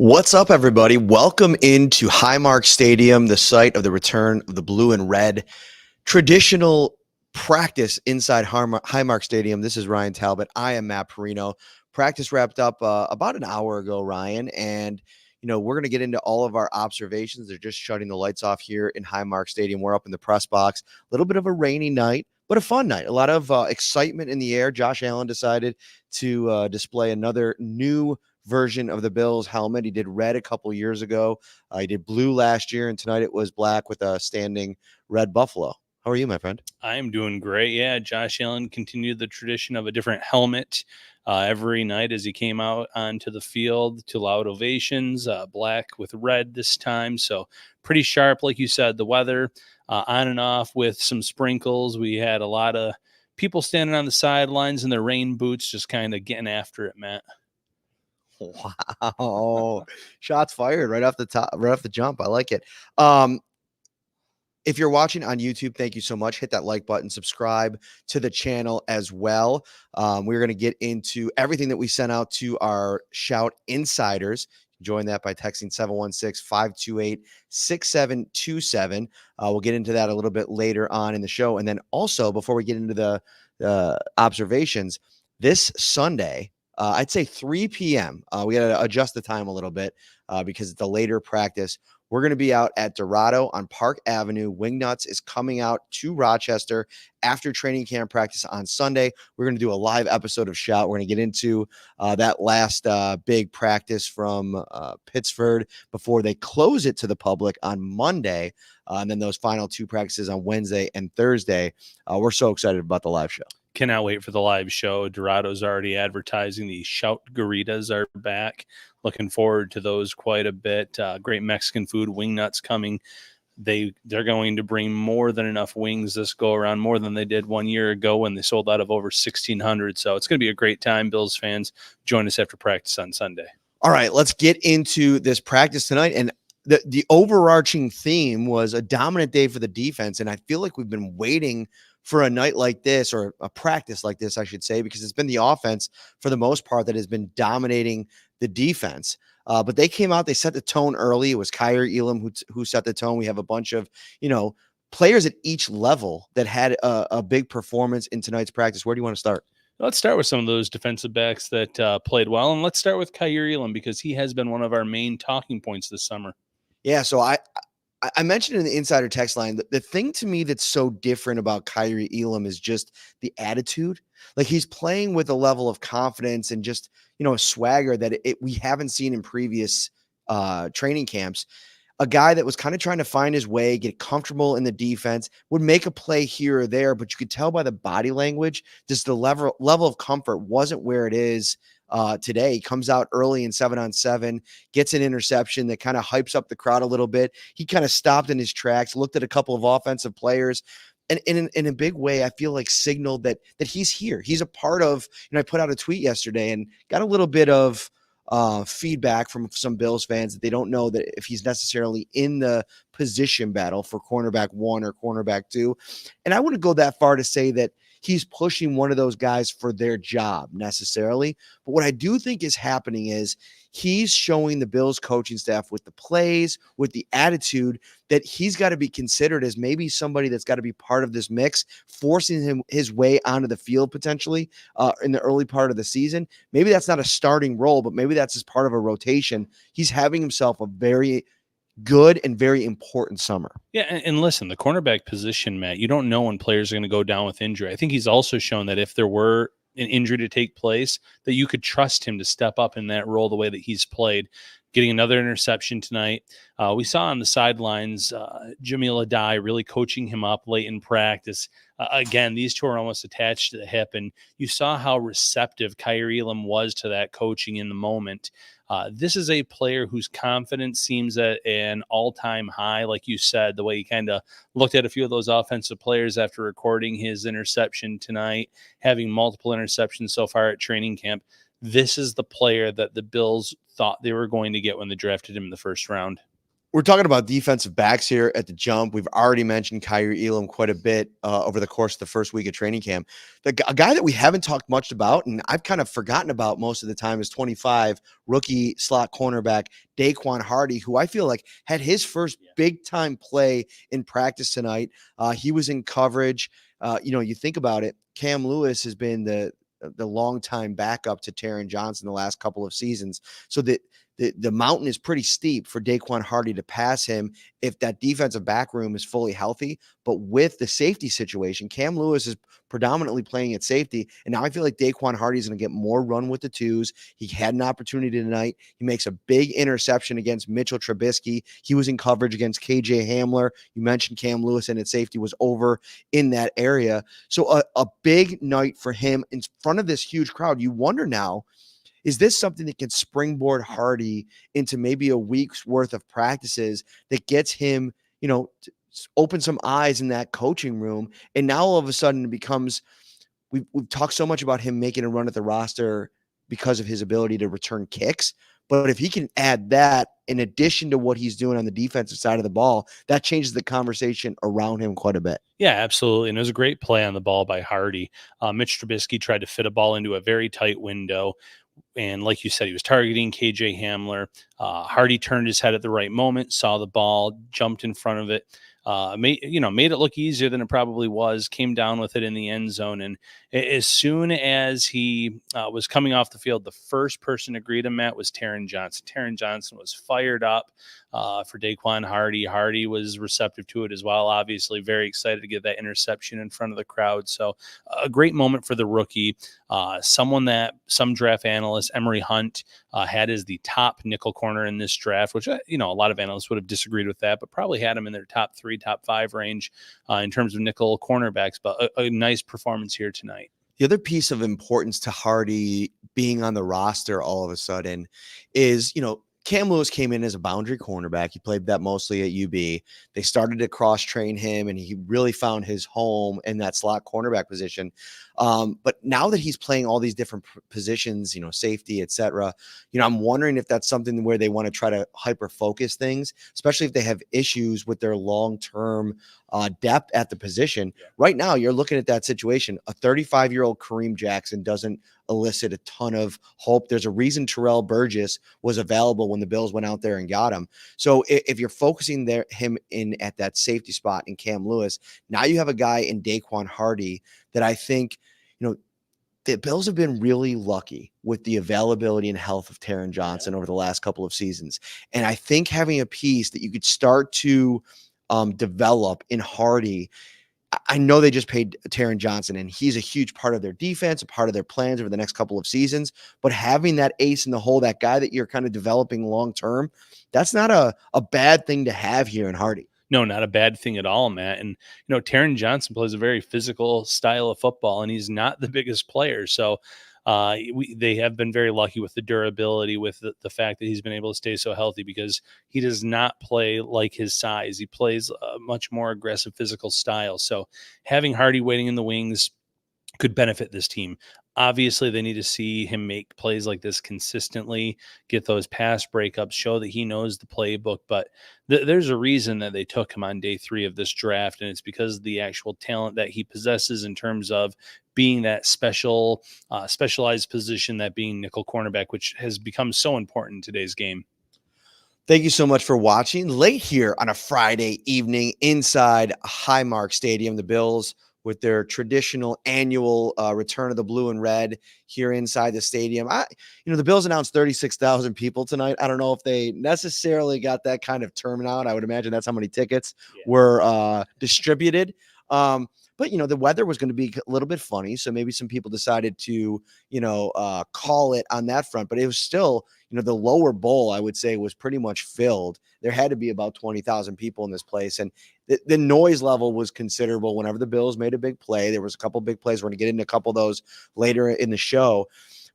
What's up, everybody? Welcome into Highmark Stadium, the site of the return of the blue and red traditional practice inside Highmark Stadium. This is Ryan Talbot. I am Matt Parrino. Practice wrapped up about an hour ago, Ryan, and we're going to get into all of our observations. They're just shutting the lights off here in Highmark Stadium. We're up in the press box. A little bit of a rainy night, but a fun night. A lot of excitement in the air. Josh Allen decided to display another new version of the Bills helmet. He did red a couple years ago. He did blue last year, and tonight it was black with a standing red buffalo. How are you, my friend? I am doing great. Yeah, Josh Allen continued the tradition of a different helmet every night as he came out onto the field to loud ovations, black with red this time. So pretty sharp, like you said, the weather on and off with some sprinkles. We had a lot of people standing on the sidelines in their rain boots, just kind of getting after it, Matt. Wow. Shots fired right off the top, right off the jump. I like it. If you're watching on YouTube, thank you so much. Hit that like button, subscribe to the channel as well. We're going to get into everything that we sent out to our Shout Insiders. Join that by texting 716-528-6727. We'll get into that a little bit later on in the show. And then also, before we get into the observations, this Sunday, I'd say 3 p.m. We got to adjust the time a little bit because it's a later practice. We're going to be out at Dorado on Park Avenue. Wingnuts is coming out to Rochester after training camp practice on Sunday. We're going to do a live episode of Shout. We're going to get into that last big practice from Pittsburgh before they close it to the public on Monday. And then those final two practices on Wednesday and Thursday. We're so excited about the live show. Cannot wait for the live show. Dorado's already advertising. The Shout Goritas are back. Looking forward to those quite a bit. Great Mexican food. Wingnuts coming. They're going to bring more than enough wings this go around, more than they did 1 year ago when they sold out of over 1,600. So it's going to be a great time. Bills fans, join us after practice on Sunday. All right, let's get into this practice tonight. And the overarching theme was a dominant day for the defense. And I feel like we've been waiting for a night like this, or a practice like this, I should say, because it's been the offense for the most part that has been dominating the defense. But they came out, they set the tone early. It was Kaiir Elam who set the tone. We have a bunch of, players at each level that had a big performance in tonight's practice. Where do you want to start? Let's start with some of those defensive backs that played well. And let's start with Kaiir Elam because he has been one of our main talking points this summer. Yeah, so I mentioned in the insider text line that the thing to me that's so different about Kaiir Elam is just the attitude. Like, he's playing with a level of confidence and just, a swagger that we haven't seen in previous training camps. A guy that was kind of trying to find his way, get comfortable in the defense, would make a play here or there, but you could tell by the body language, just the level of comfort wasn't where it is today. He comes out early in 7-on-7, gets an interception that kind of hypes up the crowd a little bit. He kind of stopped in his tracks, looked at a couple of offensive players, and in a big way, I feel like signaled that he's here. He's a part of, I put out a tweet yesterday and got a little bit of feedback from some Bills fans that they don't know that if he's necessarily in the position battle for cornerback 1 or cornerback 2. And I wouldn't go that far to say that he's pushing one of those guys for their job necessarily. But what I do think is happening is he's showing the Bills coaching staff with the plays, with the attitude, that he's got to be considered as maybe somebody that's got to be part of this mix, forcing him his way onto the field potentially in the early part of the season. Maybe that's not a starting role, but maybe that's as part of a rotation. He's having himself a very good and very important summer. Yeah, and listen, the cornerback position, Matt, you don't know when players are going to go down with injury. I think he's also shown that if there were an injury to take place, that you could trust him to step up in that role the way that he's played. Getting another interception tonight. We saw on the sidelines Jamil Adai really coaching him up late in practice. Again, these two are almost attached to the hip, and you saw how receptive Kaiir Elam was to that coaching in the moment. This is a player whose confidence seems at an all-time high, like you said, the way he kind of looked at a few of those offensive players after recording his interception tonight, having multiple interceptions so far at training camp. This is the player that the Bills thought they were going to get when they drafted him in the first round. We're talking about defensive backs here at the jump. We've already mentioned Kyrie Elam quite a bit over the course of the first week of training camp. A guy that we haven't talked much about, and I've kind of forgotten about most of the time, is 25 rookie slot cornerback Daquan Hardy, who I feel like had his first big time play in practice tonight. He was in coverage. You think about it, Cam Lewis has been the longtime backup to Taron Johnson the last couple of seasons. So the mountain is pretty steep for Daquan Hardy to pass him if that defensive back room is fully healthy. But with the safety situation, Cam Lewis is predominantly playing at safety. And now I feel like Daquan Hardy is going to get more run with the twos. He had an opportunity tonight. He makes a big interception against Mitchell Trubisky. He was in coverage against KJ Hamler. You mentioned Cam Lewis, and its safety was over in that area. So a big night for him in front of this huge crowd. You wonder now, is this something that can springboard Hardy into maybe a week's worth of practices that gets him, open some eyes in that coaching room? And now all of a sudden it becomes, we've talked so much about him making a run at the roster because of his ability to return kicks. But if he can add that in addition to what he's doing on the defensive side of the ball, that changes the conversation around him quite a bit. Yeah, absolutely. And it was a great play on the ball by Hardy. Mitch Trubisky tried to fit a ball into a very tight window. And like you said, he was targeting KJ Hamler. Hardy turned his head at the right moment, saw the ball, jumped in front of it, made it look easier than it probably was, came down with it in the end zone. And as soon as he was coming off the field, the first person to greet him, Matt, was Taron Johnson. Taron Johnson was fired up for Daquan Hardy. Hardy was receptive to it as well, obviously very excited to get that interception in front of the crowd. So a great moment for the rookie, someone that some draft analysts, Emory Hunt, had as the top nickel corner in this draft, which, a lot of analysts would have disagreed with that, but probably had him in their top 3, top 5 range in terms of nickel cornerbacks. But a nice performance here tonight. The other piece of importance to Hardy being on the roster all of a sudden is, Cam Lewis came in as a boundary cornerback. He played that mostly at UB. They started to cross-train him, and he really found his home in that slot cornerback position. But now that he's playing all these different positions, safety, et cetera, I'm wondering if that's something where they want to try to hyper-focus things, especially if they have issues with their long-term depth at the position. Yeah. Right now, you're looking at that situation. A 35-year-old Kareem Jackson doesn't elicit a ton of hope. There's a reason Terrell Burgess was available when the Bills went out there and got him. So if you're focusing him in at that safety spot in Cam Lewis, now you have a guy in Daquan Hardy that I think, the Bills have been really lucky with the availability and health of Taron Johnson over the last couple of seasons. And I think having a piece that you could start to develop in Hardy, I know they just paid Taron Johnson, and he's a huge part of their defense, a part of their plans over the next couple of seasons. But having that ace in the hole, that guy that you're kind of developing long-term, that's not a bad thing to have here in Hardy. No, not a bad thing at all, Matt. And, Taron Johnson plays a very physical style of football, and he's not the biggest player. So they have been very lucky with the durability, with the fact that he's been able to stay so healthy, because he does not play like his size. He plays a much more aggressive physical style. So having Hardy waiting in the wings could benefit this team. Obviously, they need to see him make plays like this consistently, get those pass breakups, show that he knows the playbook. But there's a reason that they took him on day 3 of this draft, and it's because of the actual talent that he possesses in terms of being that specialized position, that being nickel cornerback, which has become so important in today's game. Thank you so much for watching late here on a Friday evening inside Highmark Stadium. The Bills with their traditional annual return of the blue and red here inside the stadium. The Bills announced 36,000 people tonight. I don't know if they necessarily got that kind of turnout. I would imagine that's how many tickets were distributed. But, the weather was going to be a little bit funny. So maybe some people decided to, call it on that front. But it was still, the lower bowl, I would say, was pretty much filled. There had to be about 20,000 people in this place. And the noise level was considerable whenever the Bills made a big play. There was a couple big plays. We're going to get into a couple of those later in the show.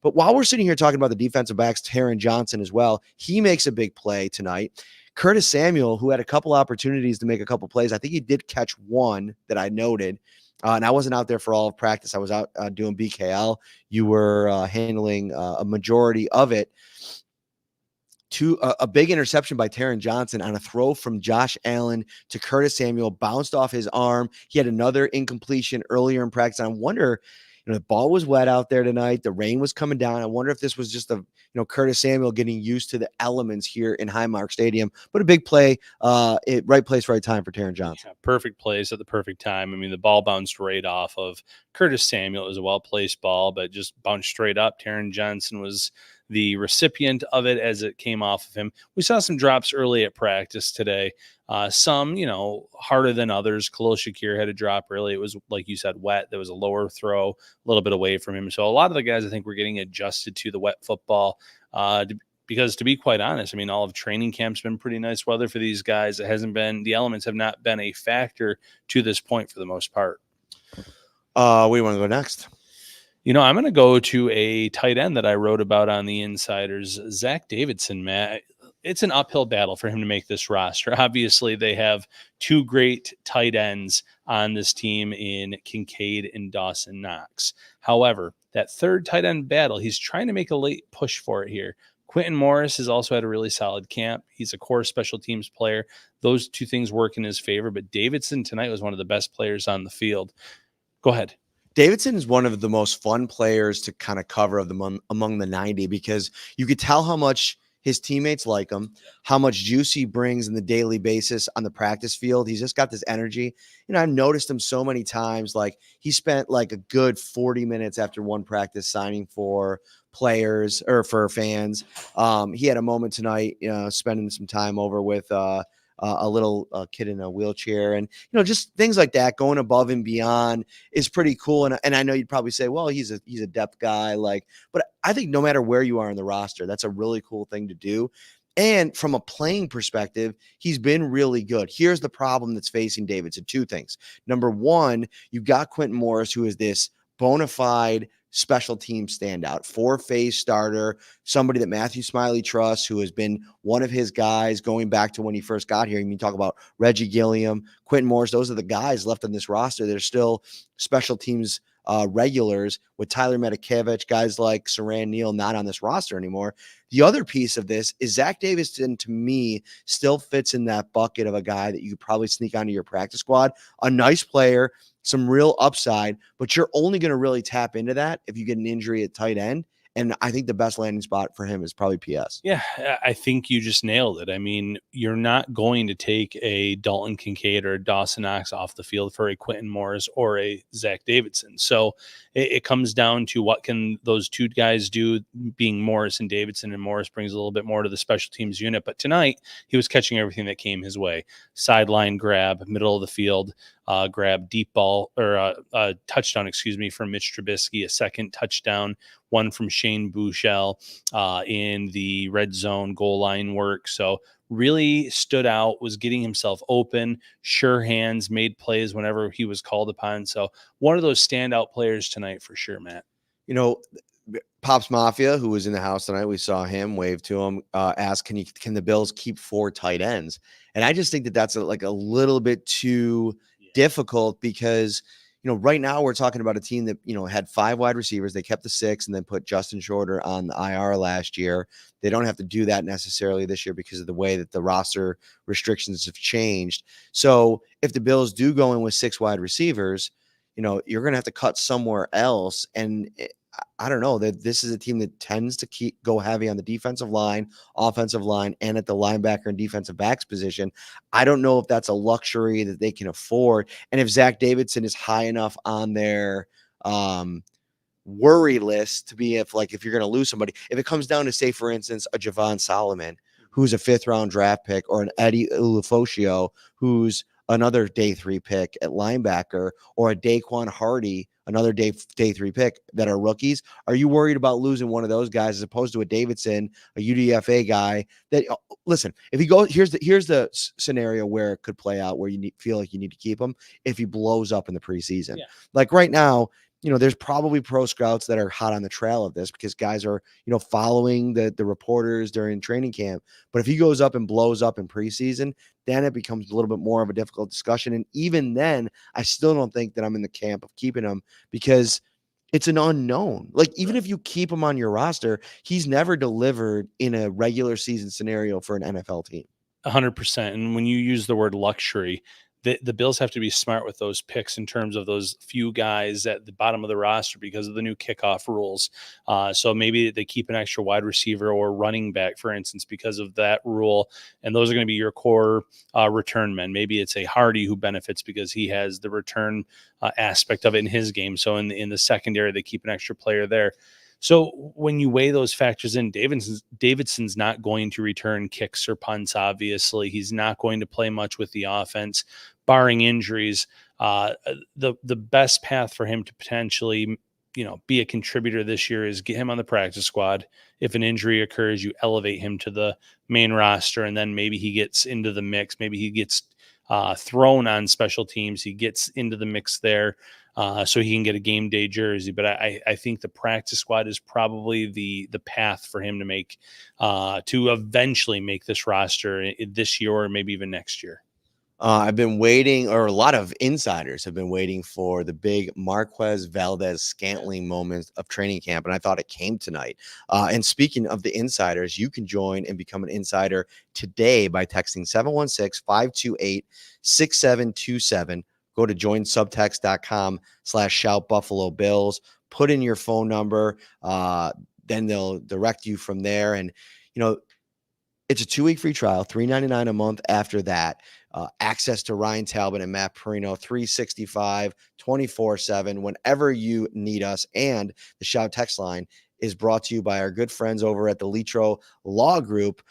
But while we're sitting here talking about the defensive backs, Taron Johnson as well, he makes a big play tonight. Curtis Samuel, who had a couple opportunities to make a couple plays, I think he did catch one that I noted. And I wasn't out there for all of practice. I was out doing BKL. You were handling a majority of it. a big interception by Taron Johnson on a throw from Josh Allen to Curtis Samuel, bounced off his arm. He had another incompletion earlier in practice. I wonder, the ball was wet out there tonight. The rain was coming down. I wonder if this was just Curtis Samuel getting used to the elements here in Highmark Stadium. But a big play, right place, right time for Taron Johnson. Yeah, perfect place at the perfect time. I mean, the ball bounced right off of Curtis Samuel. It was a well-placed ball, but just bounced straight up. Taron Johnson was the recipient of it as it came off of him. We saw some drops early at practice today. Some, harder than others. Khalil Shakir had a drop early. It was, like you said, wet. There was a lower throw, a little bit away from him. So a lot of the guys, I think, were getting adjusted to the wet football. Because to be quite honest, I mean, all of training camp's been pretty nice weather for these guys. It hasn't been, the elements have not been a factor to this point for the most part. Where do you want to go next? I'm going to go to a tight end that I wrote about on the Insiders, Zach Davidson, Matt. It's an uphill battle for him to make this roster. Obviously, they have two great tight ends on this team in Kincaid and Dawson Knox. However, that third tight end battle, he's trying to make a late push for it here. Quentin Morris has also had a really solid camp. He's a core special teams player. Those two things work in his favor, but Davidson tonight was one of the best players on the field. Go ahead. Davidson is one of the most fun players to kind of cover among the 90 because you could tell how much his teammates like him, how much juice he brings in the daily basis on the practice field. He's just got this energy. I've noticed him so many times. Like he spent like a good 40 minutes after one practice signing for players or for fans. He had a moment tonight, spending some time over with a little kid in a wheelchair, and just things like that, going above and beyond is pretty cool. And I know you'd probably say, well, he's a depth guy, but I think no matter where you are in the roster, that's a really cool thing to do. And from a playing perspective, he's been really good. Here's the problem that's facing Davidson. Two things. Number one, you've got Quentin Morris, who is this bona fide special team standout, four-phase starter, somebody that Matthew Smiley trusts, who has been one of his guys going back to when he first got here. You talk about Reggie Gilliam, Quentin Morris. Those are the guys left on this roster that are still special teams regulars, with Tyler Medikevich, guys like Saran Neal not on this roster anymore. The other piece of this is Zach Davidson, to me, still fits in that bucket of a guy that you could probably sneak onto your practice squad. A nice player, some real upside, but you're only going to really tap into that if you get an injury at tight end. And I think the best landing spot for him is probably PS. Yeah, I think you just nailed it. I mean, you're not going to take a Dalton Kincaid or a Dawson Knox off the field for a Quentin Morris or a Zach Davidson. So it comes down to what can those two guys do, being Morris and Davidson, and Morris brings a little bit more to the special teams unit. But tonight, he was catching everything that came his way. Sideline grab, middle of the field, grab, deep ball, or a touchdown, from Mitch Trubisky, a second touchdown, one from Shane Buechele in the red zone goal line work. So really stood out, was getting himself open, sure hands, made plays whenever he was called upon. So one of those standout players tonight for sure, Matt. Pops Mafia, who was in the house tonight, we saw him, wave to him, ask, can the Bills keep four tight ends? And I just think that that's a little bit too difficult because, right now we're talking about a team that, had 5 wide receivers. They kept the 6 and then put Justin Shorter on the IR last year. They don't have to do that necessarily this year because of the way that the roster restrictions have changed. So if the Bills do go in with 6 wide receivers, you're going to have to cut somewhere else. And I don't know, that this is a team that tends to go heavy on the defensive line, offensive line, and at the linebacker and defensive backs position. I don't know if that's a luxury that they can afford. And if Zach Davidson is high enough on their worry list to be if you're going to lose somebody, if it comes down to, say, for instance, a Javon Solomon, who's a 5th round draft pick, or an Eddie Ulufosio, who's another day 3 pick at linebacker, or a Daquan Hardy, another day 3 pick, that are rookies, are you worried about losing one of those guys as opposed to a Davidson, a UDFA guy that, listen, if he goes, here's the scenario where it could play out where you feel like you need to keep him if he blows up in the preseason. Yeah. Like right now, there's probably pro scouts that are hot on the trail of this because guys are, following the reporters during training camp. But if he goes up and blows up in preseason, then it becomes a little bit more of a difficult discussion. And even then, I still don't think that I'm in the camp of keeping him because it's an unknown. Like, even if you keep him on your roster, he's never delivered in a regular season scenario for an NFL team. 100%. And when you use the word luxury, the Bills have to be smart with those picks in terms of those few guys at the bottom of the roster because of the new kickoff rules. So maybe they keep an extra wide receiver or running back, for instance, because of that rule. And those are going to be your core return men. Maybe it's a Hardy who benefits because he has the return aspect of it in his game. So in the secondary, they keep an extra player there. So when you weigh those factors in, Davidson's not going to return kicks or punts. Obviously, he's not going to play much with the offense, barring injuries. The best path for him to potentially, be a contributor this year is get him on the practice squad. If an injury occurs, you elevate him to the main roster, and then maybe he gets into the mix. Maybe he gets thrown on special teams. He gets into the mix there. So he can get a game day jersey. But I think the practice squad is probably the path for him to make to eventually make this roster this year or maybe even next year. I've been waiting, or a lot of insiders have been waiting for the big Marquez Valdes-Scantling moment of training camp, and I thought it came tonight. And speaking of the insiders, you can join and become an insider today by texting 716-528-6727. Go to joinsubtext.com/shoutbuffalobills. Put in your phone number. Then they'll direct you from there. And, it's a 2-week free trial, $3.99 a month after that. Access to Ryan Talbot and Matt Parrino, 365, 24/7, whenever you need us. And the Shout text line is brought to you by our good friends over at the Litro Law Group.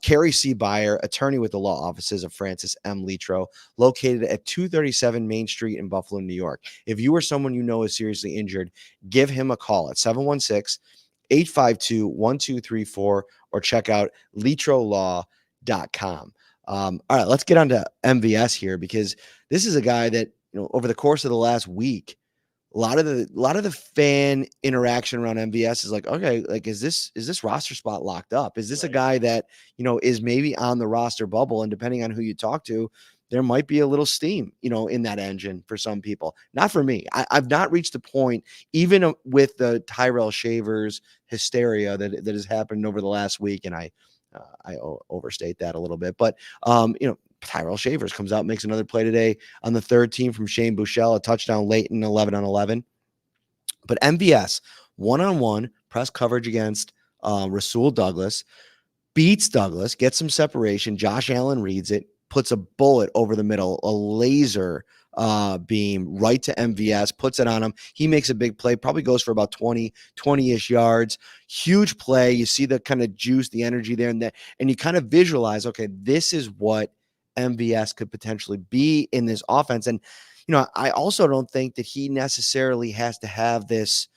Carrie C. Beyer, attorney with the law offices of Francis M. Litro, located at 237 Main Street in Buffalo, New York. If you or someone you know is seriously injured, give him a call at 716-852-1234 or check out litrolaw.com. All right, let's get on to MVS here, because this is a guy that, over the course of the last week, a lot of the fan interaction around MVS is like, okay, like, is this roster spot locked up? Is this a guy that, is maybe on the roster bubble? And depending on who you talk to, there might be a little steam, in that engine for some people. Not for me. I've not reached the point, even with the Tyrell Shavers hysteria that has happened over the last week, and I overstate that a little bit, but Tyrell Shavers comes out, makes another play today on the third team from Shane Buechele, a touchdown late in 11-on-11. But MVS, one-on-one press coverage against Rasul Douglas, beats Douglas, gets some separation. Josh Allen reads it, puts a bullet over the middle, a laser beam right to MVS, puts it on him. He makes a big play, probably goes for about 20-ish yards. Huge play. You see the kind of juice, the energy there, and you kind of visualize, okay, this is what MVS could potentially be in this offense. And, I also don't think that he necessarily has to have this,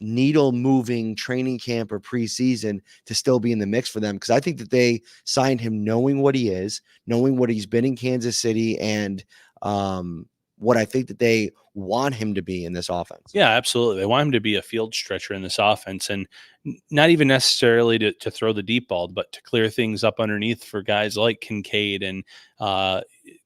needle moving training camp or preseason to still be in the mix for them, because I think that they signed him knowing what he is, knowing what he's been in Kansas City, and what I think that they want him to be in this offense. Yeah, absolutely. They want him to be a field stretcher in this offense, and not even necessarily to throw the deep ball, but to clear things up underneath for guys like Kincaid and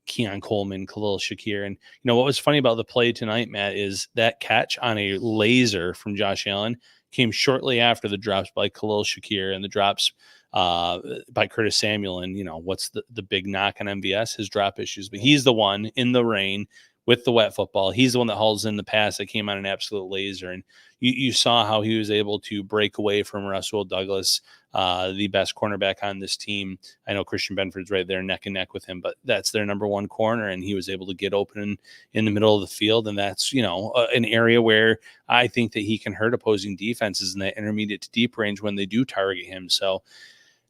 Keon Coleman, Khalil Shakir. And, what was funny about the play tonight, Matt, is that catch on a laser from Josh Allen came shortly after the drops by Khalil Shakir and the drops by Curtis Samuel. And, what's the big knock on MVS? His drop issues. But he's the one in the rain with the wet football. He's the one that hauls in the pass that came on an absolute laser. And you saw how he was able to break away from Rasul Douglas, the best cornerback on this team. I know Christian Benford's right there neck and neck with him, but that's their number one corner, and he was able to get open in the middle of the field. And that's, an area where I think that he can hurt opposing defenses in that intermediate to deep range when they do target him. So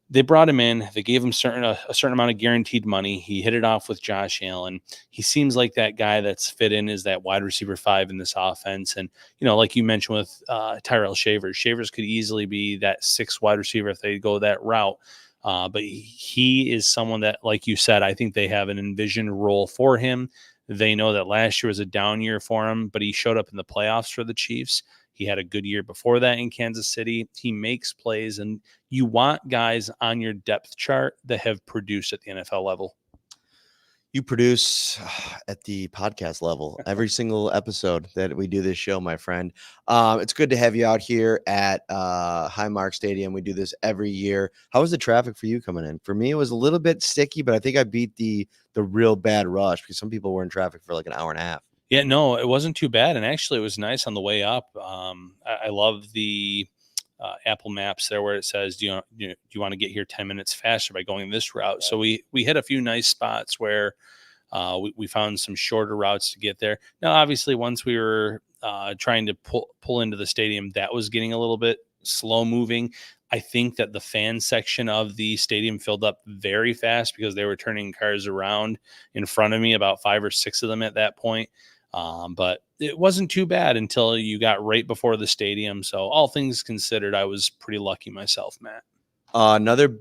they brought him in. They gave him a certain amount of guaranteed money. He hit it off with Josh Allen. He seems like that guy that's fit in as that wide receiver 5 in this offense. And, like you mentioned with Tyrell Shavers, Shavers could easily be that 6th wide receiver if they go that route. But he is someone that, like you said, I think they have an envisioned role for him. They know that last year was a down year for him, but he showed up in the playoffs for the Chiefs. He had a good year before that in Kansas City. He makes plays, and you want guys on your depth chart that have produced at the NFL level. You produce at the podcast level every single episode that we do this show, my friend. It's good to have you out here at Highmark Stadium. We do this every year. How was the traffic for you coming in? For me, it was a little bit sticky, but I think I beat the real bad rush because some people were in traffic for like an hour and a half. Yeah, no, it wasn't too bad, and actually, it was nice on the way up. I love the Apple Maps there where it says, do you want to get here 10 minutes faster by going this route? So we hit a few nice spots where we found some shorter routes to get there. Now, obviously, once we were trying to pull into the stadium, that was getting a little bit slow moving. I think that the fan section of the stadium filled up very fast because they were turning cars around in front of me, about 5 or 6 of them at that point. But it wasn't too bad until you got right before the stadium. So all things considered, I was pretty lucky myself, Matt. Another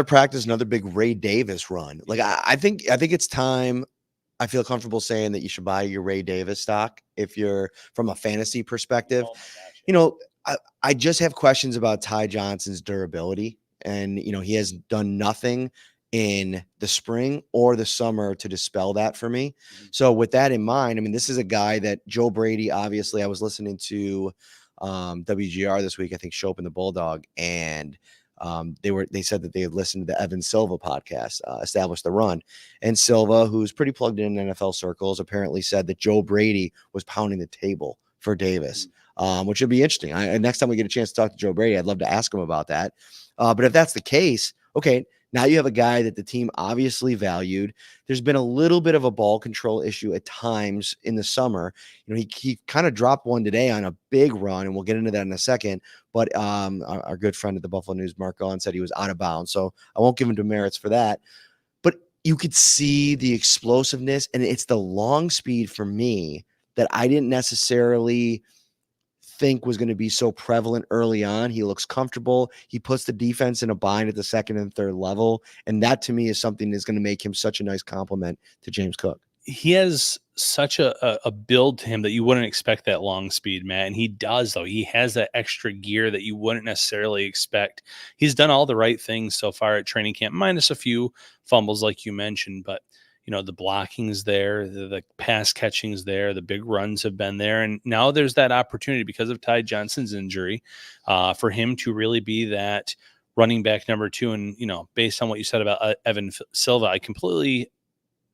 practice, another big Ray Davis run. Like I think it's time. I feel comfortable saying that you should buy your Ray Davis stock if you're from a fantasy perspective. Oh my gosh. You know, I just have questions about Ty Johnson's durability, and he has done nothing in the spring or the summer to dispel that for me. So with that in mind, I mean, this is a guy that Joe Brady, obviously, I was listening to WGR this week, I think Shope and the Bulldog, and they said that they had listened to the Evan Silva podcast, Establish the Run. And Silva, who's pretty plugged in NFL circles, apparently said that Joe Brady was pounding the table for Davis, which would be interesting. Next time we get a chance to talk to Joe Brady, I'd love to ask him about that. But if that's the case, okay, now you have a guy that the team obviously valued. There's been a little bit of a ball control issue at times in the summer. He kind of dropped one today on a big run, and we'll get into that in a second. But our good friend at the Buffalo News, Mark Gahn, said he was out of bounds. So I won't give him demerits for that. But you could see the explosiveness, and it's the long speed for me that I didn't necessarily think was going to be so prevalent early on. He looks comfortable. He puts the defense in a bind at the second and third level. And that to me is something that's going to make him such a nice compliment to James Cook. He has such a build to him that you wouldn't expect that long speed, Matt. And he does, though. He has that extra gear that you wouldn't necessarily expect. He's done all the right things so far at training camp, minus a few fumbles like you mentioned. But the blocking's there, the pass catching's there, the big runs have been there. And now there's that opportunity because of Ty Johnson's injury for him to really be that running back number 2. And, based on what you said about Evan Silva, I completely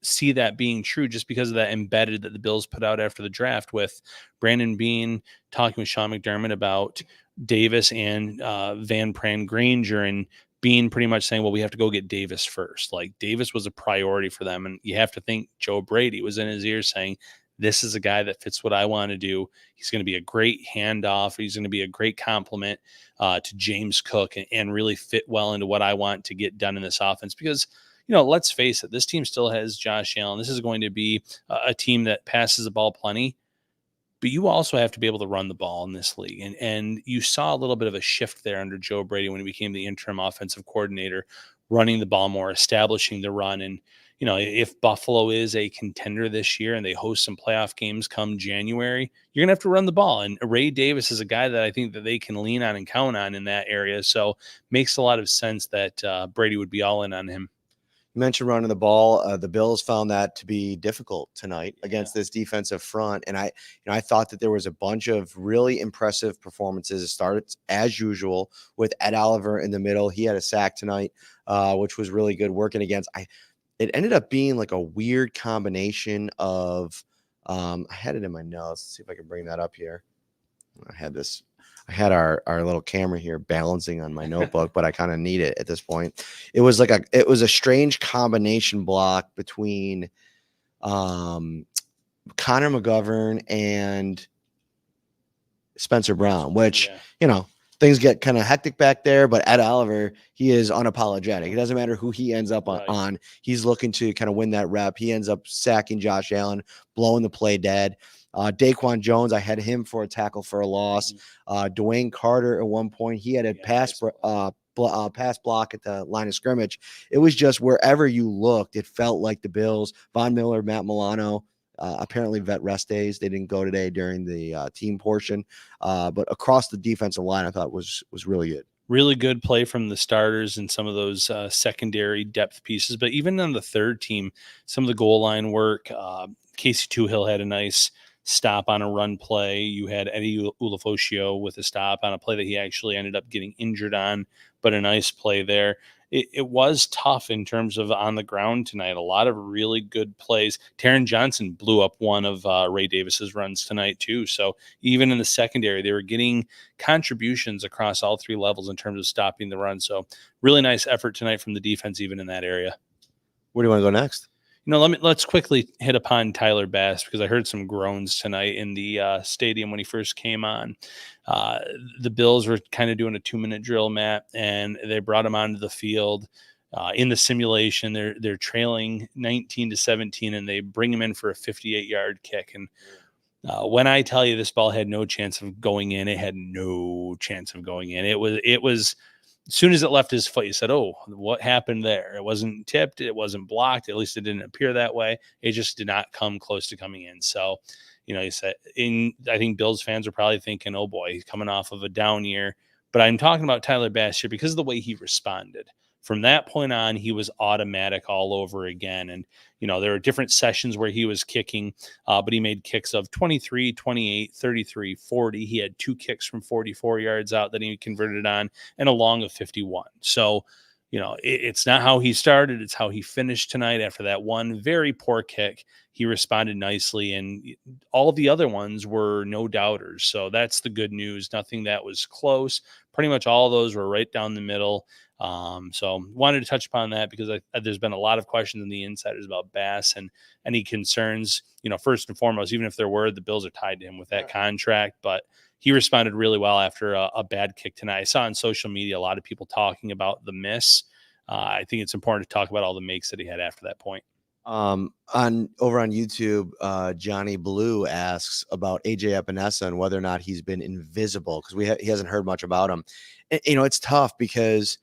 see that being true just because of that embedded that the Bills put out after the draft with Brandon Beane talking with Sean McDermott about Davis and Van Pran Granger, and Bean pretty much saying, well, we have to go get Davis first. Like, Davis was a priority for them. And you have to think Joe Brady was in his ear saying, this is a guy that fits what I want to do. He's going to be a great handoff. He's going to be a great compliment to James Cook and really fit well into what I want to get done in this offense. Because, let's face it, this team still has Josh Allen. This is going to be a team that passes the ball plenty. But you also have to be able to run the ball in this league. And you saw a little bit of a shift there under Joe Brady when he became the interim offensive coordinator, running the ball more, establishing the run. And, if Buffalo is a contender this year and they host some playoff games come January, you're going to have to run the ball. And Ray Davis is a guy that I think that they can lean on and count on in that area. So makes a lot of sense that Brady would be all in on him. You mentioned running the ball. The Bills found that to be difficult tonight against this defensive front. And I thought that there was a bunch of really impressive performances. It started as usual with Ed Oliver in the middle. He had a sack tonight, which was really good working against. It ended up being like a weird combination of, I had it in my notes. Let's see if I can bring that up here. I had our little camera here balancing on my notebook, but I kind of need it at this point. It was a strange combination block between Connor McGovern and Spencer Brown, which, things get kind of hectic back there, but Ed Oliver, he is unapologetic. It doesn't matter who he ends up on. He's looking to kind of win that rep. He ends up sacking Josh Allen, blowing the play dead. Daquan Jones, I had him for a tackle for a loss. Dwayne Carter at one point, he had a pass block at the line of scrimmage. It was just wherever you looked, it felt like the Bills. Von Miller, Matt Milano, apparently vet rest days. They didn't go today during the team portion. But across the defensive line, I thought was really good. really good play from the starters and some of those secondary depth pieces. But even on the third team, some of the goal line work, Casey Toohill had a nice stop on a run play. You had Eddie Ulofoshio with a stop on a play that he actually ended up getting injured on, but a nice play there. It was tough in terms of on the ground tonight. A lot of really good plays. Taron Johnson blew up one of Ray Davis's runs tonight too. So even in the secondary, they were getting contributions across all three levels in terms of stopping the run. So really nice effort tonight from the defense, even in that area. Where do you want to go next? Let's quickly hit upon Tyler Bass, because I heard some groans tonight in the stadium when he first came on. The Bills were kind of doing a 2-minute drill, Matt, and they brought him onto the field. In the simulation, they're trailing 19-17, and they bring him in for a 58-yard kick. And when I tell you this ball had no chance of going in, it had no chance of going in. It was. As soon as it left his foot, you said, "Oh, what happened there?" It wasn't tipped. It wasn't blocked. At least it didn't appear that way. It just did not come close to coming in. So, you said, I think Bills fans are probably thinking, "Oh boy, he's coming off of a down year." But I'm talking about Tyler Bass here because of the way he responded. From that point on, he was automatic all over again. And, there were different sessions where he was kicking, but he made kicks of 23, 28, 33, 40. He had 2 kicks from 44 yards out that he converted on, and a long of 51. So, it's not how he started, it's how he finished tonight. After that one very poor kick, he responded nicely, and all of the other ones were no doubters. So that's the good news. Nothing that was close. Pretty much all of those were right down the middle. So wanted to touch upon that because there's been a lot of questions in the insiders about Bass and any concerns. First and foremost, even if there were, the Bills are tied to him with that contract, but he responded really well after a bad kick tonight. I saw on social media a lot of people talking about the miss. I think it's important to talk about all the makes that he had after that point. Over on YouTube, Johnny Blue asks about AJ Epenesa and whether or not he's been invisible, because he hasn't heard much about him. And, it's tough because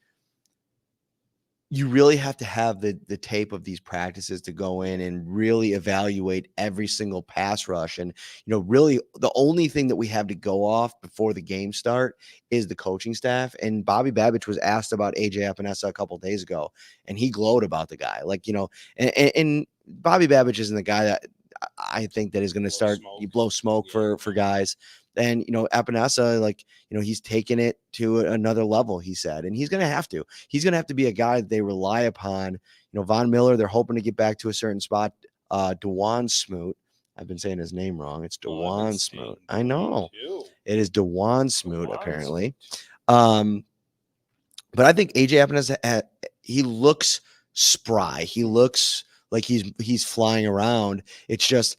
you really have to have the tape of these practices to go in and really evaluate every single pass rush. And, really the only thing that we have to go off before the game start is the coaching staff. And Bobby Babich was asked about AJ Epenesa a couple of days ago, and he glowed about the guy. And Bobby Babich isn't the guy that I think that is going to start blow smoke for guys. And, Epenesa, he's taken it to another level, he said, and he's going to have to. He's going to have to be a guy that they rely upon. Von Miller, they're hoping to get back to a certain spot. Dewan Smoot, I've been saying his name wrong. It's Dewan Smoot. I know. It is Dewan Smoot, apparently. But I think AJ Epenesa, he looks spry. He looks like he's flying around. It's just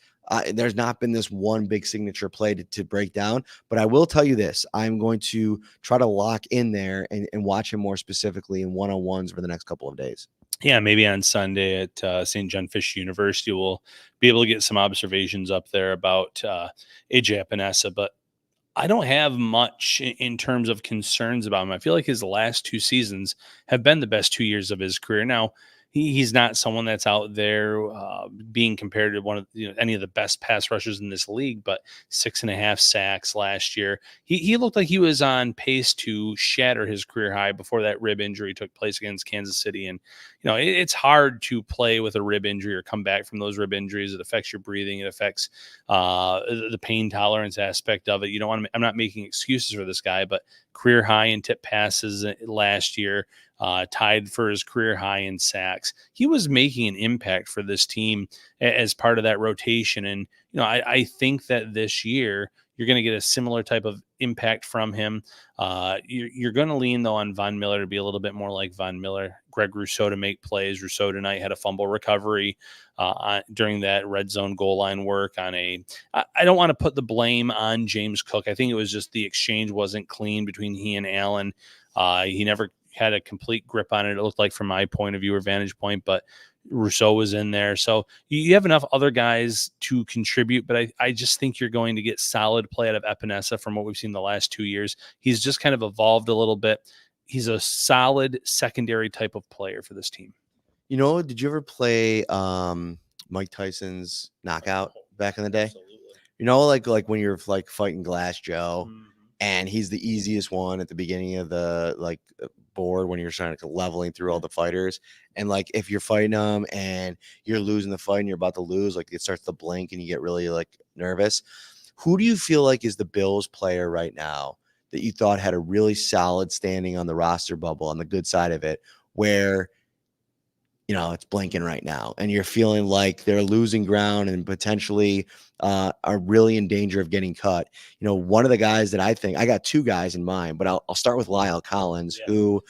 there's not been this one big signature play to break down. But I will tell you this: I'm going to try to lock in there and watch him more specifically in one-on-ones for the next couple of days. Yeah, maybe on Sunday at St. John Fisher University, we'll be able to get some observations up there about AJ Epenesa. But I don't have much in terms of concerns about him. I feel like his last 2 seasons have been the best 2 years of his career. Now, he's not someone that's out there being compared to one of any of the best pass rushers in this league, but 6.5 sacks last year. He looked like he was on pace to shatter his career high before that rib injury took place against Kansas City. And it's hard to play with a rib injury or come back from those rib injuries. It affects your breathing. It affects the pain tolerance aspect of it. You don't want to. I'm not making excuses for this guy, but career high in tip passes last year. Tied for his career high in sacks. He was making an impact for this team as part of that rotation. And, I think that this year you're going to get a similar type of impact from him. You're going to lean, though, on Von Miller to be a little bit more like Von Miller. Greg Rousseau to make plays. Rousseau tonight had a fumble recovery during that red zone goal line work I don't want to put the blame on James Cook. I think it was just the exchange wasn't clean between he and Allen. He never had a complete grip on it. It looked like from my point of view or vantage point, but Rousseau was in there. So you have enough other guys to contribute, but I just think you're going to get solid play out of Epenesa from what we've seen the last 2 years. He's just kind of evolved a little bit. He's a solid secondary type of player for this team. Did you ever play Mike Tyson's Knockout back in the day? Absolutely. Like when you're like fighting Glass Joe, and he's the easiest one at the beginning of the board when you're trying to leveling through all the fighters. And like if you're fighting them and you're losing the fight and you're about to lose, like it starts to blink and you get really like nervous. Who do you feel like is the Bills player right now that you thought had a really solid standing on the roster bubble on the good side of it, where it's blinking right now and you're feeling like they're losing ground and potentially are really in danger of getting cut? One of the guys that I think, I got two guys in mind, but I'll start with Lyle Collins, who,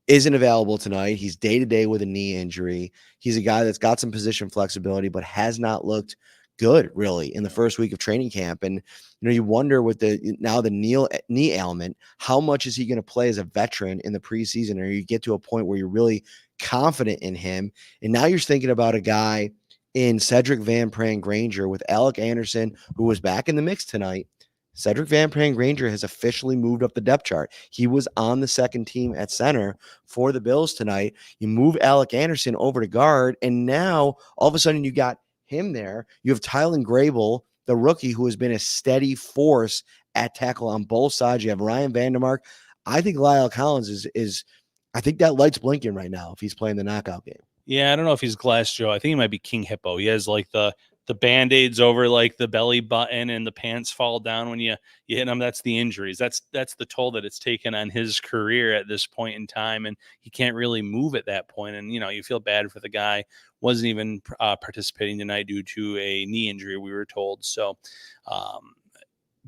isn't available tonight. He's day-to-day with a knee injury. He's a guy that's got some position flexibility, but has not looked good really in the first week of training camp. And, you wonder with the knee ailment, how much is he going to play as a veteran in the preseason? Or you get to a point where you're really confident in him. And now you're thinking about a guy in Cedric Van Pran Granger with Alec Anderson, who was back in the mix tonight. Cedric Van Pran Granger has officially moved up the depth chart. He was on the second team at center for the Bills tonight. You move Alec Anderson over to guard, and now all of a sudden you got him there. You have Tylen Grable, the rookie, who has been a steady force at tackle on both sides. You have Ryan Vandermark. I think Lyle Collins is I think that light's blinking right now if he's playing the knockout game. Yeah, I don't know if he's Glass Joe. I think he might be King Hippo. He has like the Band-Aids over like the belly button and the pants fall down when you hit him. That's the injuries. That's the toll that it's taken on his career at this point in time. And he can't really move at that point. And, you feel bad for the guy. Wasn't even participating tonight due to a knee injury, we were told. So,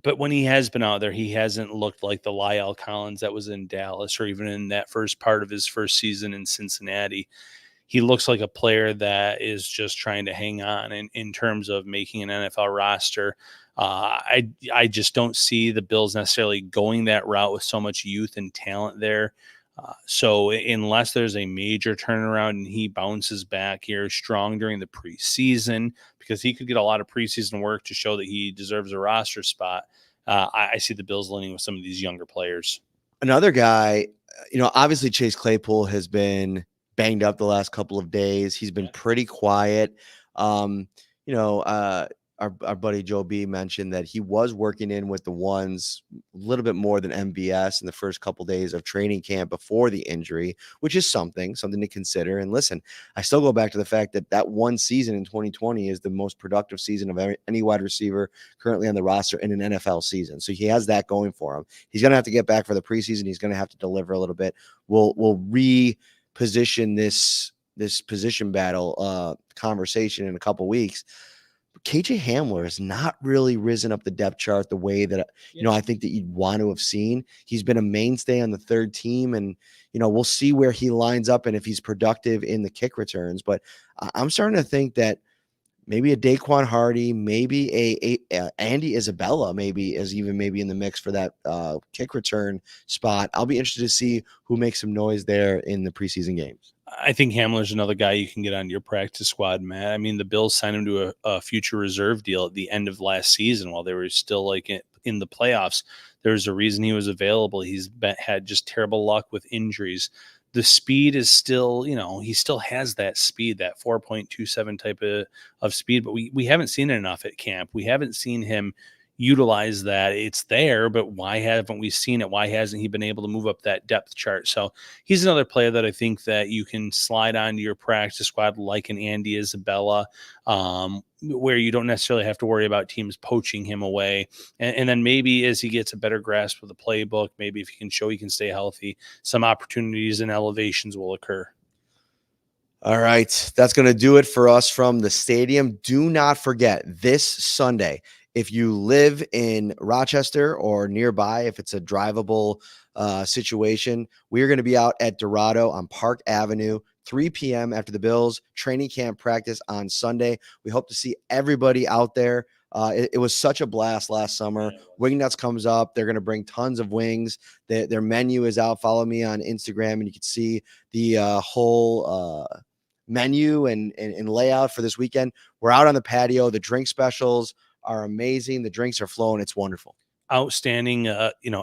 but when he has been out there, he hasn't looked like the Lyle Collins that was in Dallas or even in that first part of his first season in Cincinnati. He looks like a player that is just trying to hang on in terms of making an NFL roster. I just don't see the Bills necessarily going that route with so much youth and talent there. So unless there's a major turnaround and he bounces back here strong during the preseason, because he could get a lot of preseason work to show that he deserves a roster spot, I see the Bills leaning with some of these younger players. Another guy, obviously Chase Claypool has been banged up the last couple of days. He's been pretty quiet. Our buddy Joe B mentioned that he was working in with the ones a little bit more than MVS in the first couple of days of training camp before the injury, which is something to consider. And listen, I still go back to the fact that one season in 2020 is the most productive season of any wide receiver currently on the roster in an NFL season. So he has that going for him. He's going to have to get back for the preseason. He's going to have to deliver a little bit. We'll reposition this position battle conversation in a couple weeks. KJ Hamler has not really risen up the depth chart the way that, I think that you'd want to have seen. He's been a mainstay on the third team, and, we'll see where he lines up and if he's productive in the kick returns. But I'm starting to think that maybe a Daquan Hardy, maybe a Andy Isabella, maybe in the mix for that kick return spot. I'll be interested to see who makes some noise there in the preseason games. I think Hamler's another guy you can get on your practice squad, Matt. I mean, the Bills signed him to a future reserve deal at the end of last season while they were still like in the playoffs. There's a reason he was available. He's had just terrible luck with injuries. The speed is still, he still has that speed, that 4.27 type of speed, but we haven't seen it enough at camp. We haven't seen him utilize that. It's there, but why haven't we seen it? Why hasn't he been able to move up that depth chart? So he's another player that I think that you can slide onto your practice squad like an Andy Isabella, where you don't necessarily have to worry about teams poaching him away. And then maybe as he gets a better grasp of the playbook, maybe if he can show he can stay healthy, some opportunities and elevations will occur. All right. That's going to do it for us from the stadium. Do not forget this Sunday, if you live in Rochester or nearby, if it's a drivable situation, we are going to be out at Dorado on Park Avenue, 3 p.m. after the Bills training camp practice on Sunday. We hope to see everybody out there. It was such a blast last summer. Wingnuts comes up. They're going to bring tons of wings. Their menu is out. Follow me on Instagram, and you can see the whole menu and layout for this weekend. We're out on the patio. The drink specials are amazing. The drinks are flowing. It's wonderful. Outstanding,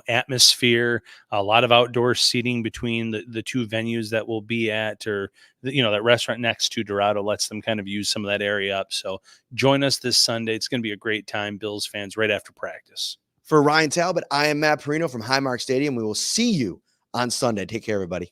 atmosphere, a lot of outdoor seating between the two venues that we'll be at, or, that restaurant next to Dorado lets them kind of use some of that area up. So join us this Sunday. It's going to be a great time, Bills fans, right after practice. For Ryan Talbot, I am Matt Parrino from Highmark Stadium. We will see you on Sunday. Take care, everybody.